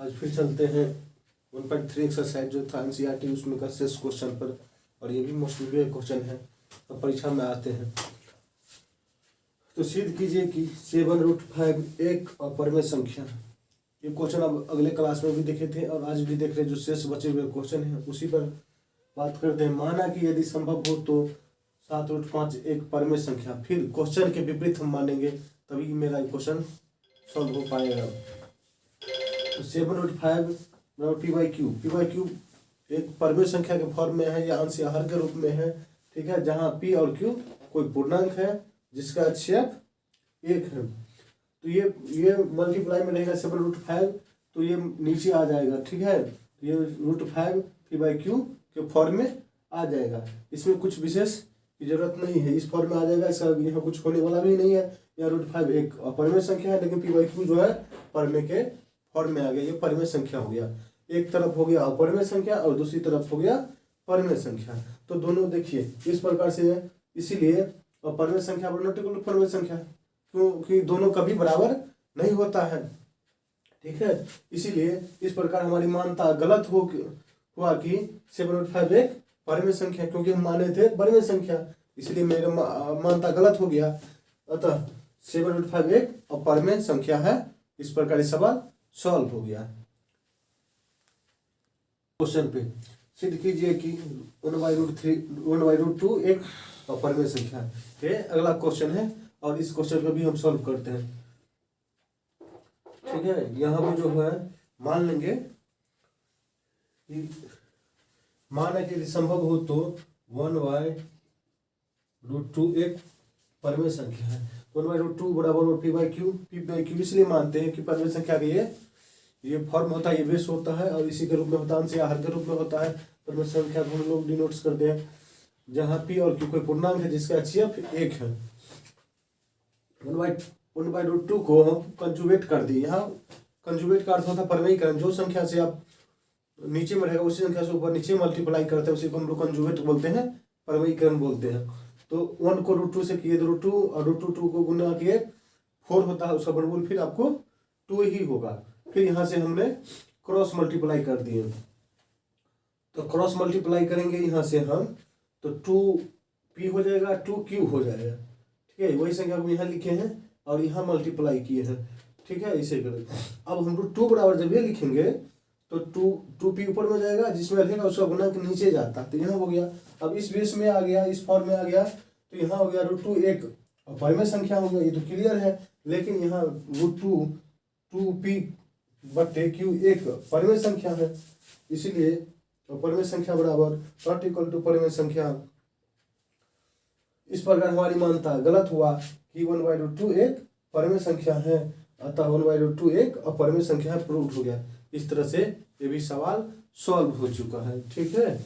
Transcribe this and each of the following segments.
आज फिर चलते हैं 1.3 एक्सरसाइज जो था NCERT उसमें का शेष क्वेश्चन पर, और ये भी मोस्ट प्रीवियस क्वेश्चन है तो परीक्षा में आते हैं। तो सिद्ध कीजिए कि 7√5 एक अपरिमेय संख्या। ये क्वेश्चन अब अगले क्लास में भी देखे थे और आज भी देख रहे हैं। जो शेष बचे हुए क्वेश्चन हैं उसी पर बात करते हैं। माना कि यदि संभव हो तो 7√5 एक परिमेय संख्या। फिर क्वेश्चन के विपरीत हम मानेंगे तभी मेरा क्वेश्चन सॉल्व हो पाएगा। तो 7√5 p/q एक परिमेय संख्या के फॉर्म में है या अंश या हर के रूप में है, ठीक है, जहाँ p और q कोई पूर्णांक है जिसका HCF 1 है। तो ये मल्टीप्लाई में रहेगा 7√5, तो ये नीचे आ जाएगा, ठीक है। ये √5 p/q के फॉर्म में आ जाएगा। इसमें कुछ विशेष की जरूरत नहीं है, इस फॉर्म में आ जाएगा। इसका यहाँ कुछ होने वाला भी नहीं है। यह √5 एक अपरिमेय संख्या है, लेकिन p/q जो है परिमेय के फॉर्म में आ गया। ये परिमेय संख्या हो गया। एक तरफ हो गया अपरिमेय संख्या और दूसरी तरफ हो गया परिमेय संख्या। तो दोनों देखिए इस प्रकार से है। इसीलिए अपरिमेय संख्या परिमेय संख्या, क्योंकि दोनों कभी बराबर नहीं होता है, ठीक है। इसीलिए इस प्रकार हमारी मान्यता गलत हुआ कि 7/5 एक परिमेय संख्या, क्योंकि हम माने थे परिमेय संख्या, इसलिए मेरा मान्यता गलत हो गया। अतः 7/5 एक अपरिमेय संख्या है। इस प्रकार सवाल सॉल्व हो गया। क्वेश्चन पे सिद्ध कीजिए कि 1/√2 एक अपरिमेय संख्या है। ये अगला क्वेश्चन है और इस क्वेश्चन को भी हम सॉल्व करते हैं, ठीक है। यहाँ पे जो है मान लेंगे कि माना कि यदि संभव हो तो 1/√2 एक परिमेय संख्या है। 1/√2 बराबर p/q इसलिए मानते हैं कि परिमेय संख्या के ये फॉर्म होता है, ये बेस होता है और इसी के रूप में होता है, अंश या हर के रूप में होता है। परिमेय संख्या को हम लोग डिनोट्स करते हैं जहाँ p और q कोई पूर्णांक है जिसका HCF 1 है। 1/√2 को हम कंजुगेट कर दिए। यहाँ कंजुगेट का अर्थ होता है परिमेयीकरण। जो संख्या से आप नीचे में रहेगा उसी संख्या से ऊपर नीचे मल्टीप्लाई करते हैं, उसी को हम लोग कंजुगेट बोलते हैं, परिमेयीकरण बोलते हैं। तो 1 को √2 से किए तो √2 और √2 को गुना किए 4 होता है, उसका वर्गमूल फिर आपको 2 ही होगा। फिर यहाँ से हमने क्रॉस मल्टीप्लाई कर दिए, तो क्रॉस मल्टीप्लाई करेंगे यहाँ से हम, तो 2p हो जाएगा, 2q हो जाएगा, ठीक है। वही संख्या को यहाँ लिखे हैं और यहाँ मल्टीप्लाई किए हैं, ठीक है। इसे करें। अब हम √2 बराबर जब ये लिखेंगे तो 2p ऊपर में जाएगा, जिसमें रहेगा उसका गुणा के नीचे जाता, तो यहाँ हो गया। अब इस बेस में आ गया, इस फॉर्म में आ गया, तो यहाँ हो गया √2 एक परिमेय संख्या हो गया, ये तो क्लियर है। लेकिन यहाँ √2p/q एक परिमेय संख्या है, इसीलिए परिमेय संख्या बराबर नॉट इक्वल टू परिमेय संख्या। इस प्रकार हमारी मान्यता गलत हुआ कि 1/√2 एक परिमेय संख्या है, अतः 1/√2 एक अपरिमेय संख्या प्रूव हो गया। इस तरह से ये भी सवाल सॉल्व हो चुका है, ठीक है।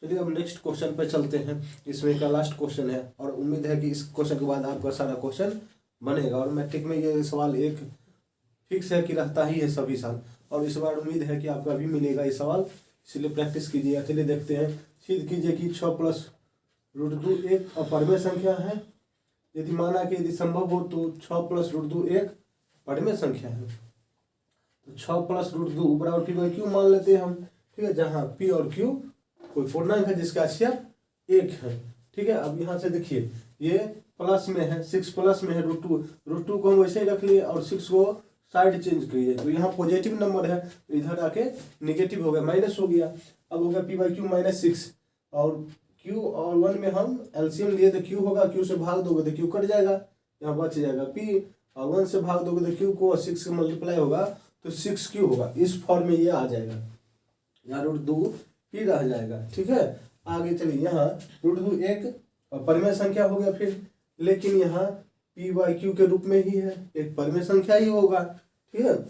चलिए अब नेक्स्ट क्वेश्चन पे चलते हैं। इसमें का लास्ट क्वेश्चन है और उम्मीद है कि इस क्वेश्चन के बाद आपका सारा क्वेश्चन बनेगा। और मैट्रिक में ये सवाल एक फिक्स है कि रहता ही है सभी साल, और इस बार उम्मीद है कि आपका भी मिलेगा ये सवाल, इसलिए प्रैक्टिस कीजिए। चलिए देखते हैं। सिद्ध कीजिए कि 6+√2 एक अपरिमेय संख्या है। यदि माना कि यदि संभव हो तो 6+√2 एक परिमेय संख्या है। तो 6+√2 बराबर p/q मान लेते हैं हम, ठीक है, जहाँ p और q कोई पूर्णांक है जिसका HCF 1 है, ठीक है। अब यहाँ से देखिए ये प्लस में है, 6 प्लस में है √2 को हम वैसे ही रख लिए और 6 को साइड चेंज करिए, तो यहाँ पॉजिटिव नंबर है, इधर आके नेगेटिव हो गया, माइनस हो गया। अब हो गया p/q -6 और q और 1 में हम एलसीएम लिए तो q होगा, q से भाग दोगे तो q कट जाएगा, यहाँ बच जाएगा p, और 1 से भाग दोगे तो q को 6 से मल्टीप्लाई होगा तो 6q होगा। इस फॉर्म में ये आ जाएगा, यहाँ √2 p रह जाएगा, ठीक है। आगे चलिए, यहाँ √2 एक परिमेय संख्या हो गया फिर, लेकिन यहाँ p/q के रूप में ही है, एक परिमेय संख्या ही होगा, ठीक है।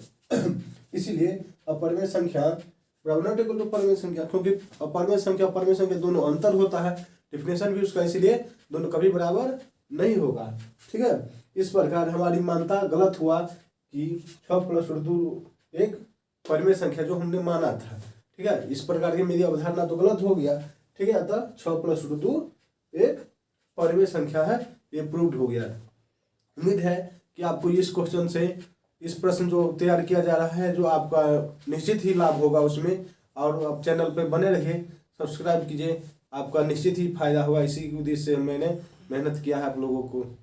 इसीलिए अपरिमेय संख्या बराबर नॉट इक्वल टू परिमेय संख्या, क्योंकि अपरिमेय संख्या दोनों अंतर होता है, डिफिनेशन भी उसका, इसीलिए दोनों कभी बराबर नहीं होगा, ठीक है। इस प्रकार हमारी मान्यता गलत हुआ कि 6+√2 एक परिमेय संख्या जो हमने माना था, ठीक है। इस प्रकार की मेरी अवधारणा तो गलत हो गया, ठीक है। अतः 6+√2 एक परिमेय संख्या है, ये प्रूव्ड हो गया। उम्मीद है कि आपको इस क्वेश्चन से इस प्रश्न जो तैयार किया जा रहा है जो आपका निश्चित ही लाभ होगा उसमें। और आप चैनल पे बने रहिए, सब्सक्राइब कीजिए, आपका निश्चित ही फायदा होगा। इसी उद्देश्य से मैंने मेहनत किया है आप लोगों को।